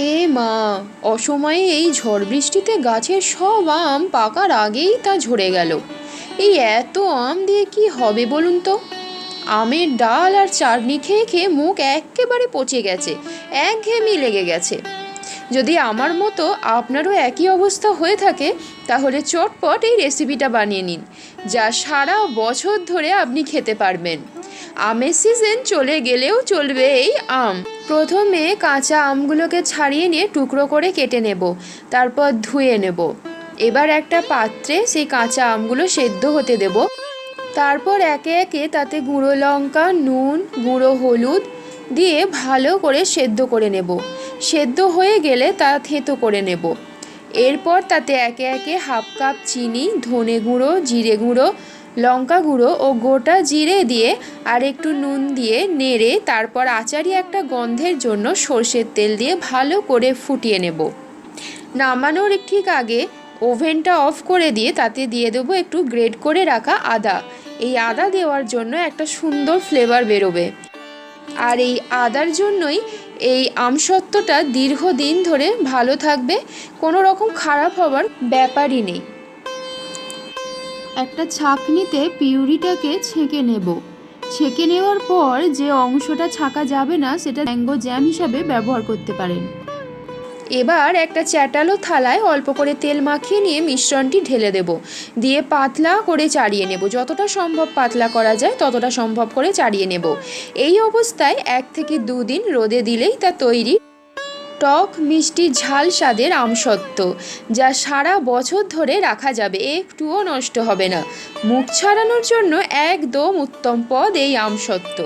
এ মা, অসময়ে এই ঝড় বৃষ্টিতে গাছের সব আম পাকার আগেই তা ঝরে গেল। এই এত আম দিয়ে কি হবে বলুন তো? আমের ডাল আর চাটনি খেয়ে খেয়ে মুখ একেবারে পচে গেছে, একঘেয়েমি লেগে গেছে। যদি আমার মতো আপনারও একই অবস্থা হয়ে থাকে, তাহলে চটপট এই রেসিপিটা বানিয়ে নিন, যা সারা বছর ধরে আপনি খেতে পারবেন। আমের সিজন চলে গেলেও চলবে এই আম। প্রথমে কাঁচা আমগুলোকে ছাড়িয়ে নিয়ে টুকরো করে কেটে নেব, তারপর ধুয়ে নেব। এবার একটা পাত্রে সেই কাঁচা আমগুলো সেদ্ধ হতে দেব। তারপর একে একে তাতে গুঁড়ো লঙ্কা, নুন, গুঁড়ো হলুদ দিয়ে ভালো করে সেদ্ধ করে নেব। সেদ্ধ হয়ে গেলে তা থেঁতো করে নেব। এরপর তাতে একে একে হাফ কাপ চিনি, ধনে গুঁড়ো, জিরে গুঁড়ো, লঙ্কা গুঁড়ো ও গোটা জিরে দিয়ে আর একটু নুন দিয়ে নেড়ে তারপর আচারি একটা গন্ধের জন্য সর্ষের তেল দিয়ে ভালো করে ফুটিয়ে নেব। নামানোর ঠিক আগে ওভেনটা অফ করে দিয়ে তাতে দিয়ে দেবো একটু গ্রেট করে রাখা আদা। এই আদা দেওয়ার জন্য একটা সুন্দর ফ্লেভার বেরোবে, আর এই আদার জন্যই এই আমসত্ত্বটা দীর্ঘদিন ধরে ভালো থাকবে, কোনো রকম খারাপ হবার ব্যাপারই নেই। একটা ছাঁকনিতে পিউরিটাকে ছেঁকে নেব। ছেঁকে নেওয়ার পর যে অংশটা ছাঁকা যাবে না সেটা ম্যাঙ্গো জ্যাম হিসাবে ব্যবহার করতে পারেন। এবার একটা চ্যাটালো থালায় অল্প করে তেল মাখিয়ে নিয়ে মিশ্রণটি ঢেলে দেব, দিয়ে পাতলা করে চাড়িয়ে নেব। যতটা সম্ভব পাতলা করা যায় ততটা সম্ভব করে চাড়িয়ে নেব। এই অবস্থায় 1 থেকে 2 দিন রোদে দিলেই তা তৈরি টক মিষ্টি ঝাল স্বাদের আমসত্ত্ব, যা সারা বছর ধরে রাখা যাবে, একটুও নষ্ট হবে না। মুখ ছাড়ানোর জন্য একদম উত্তম পদ এই আমসত্ত্ব।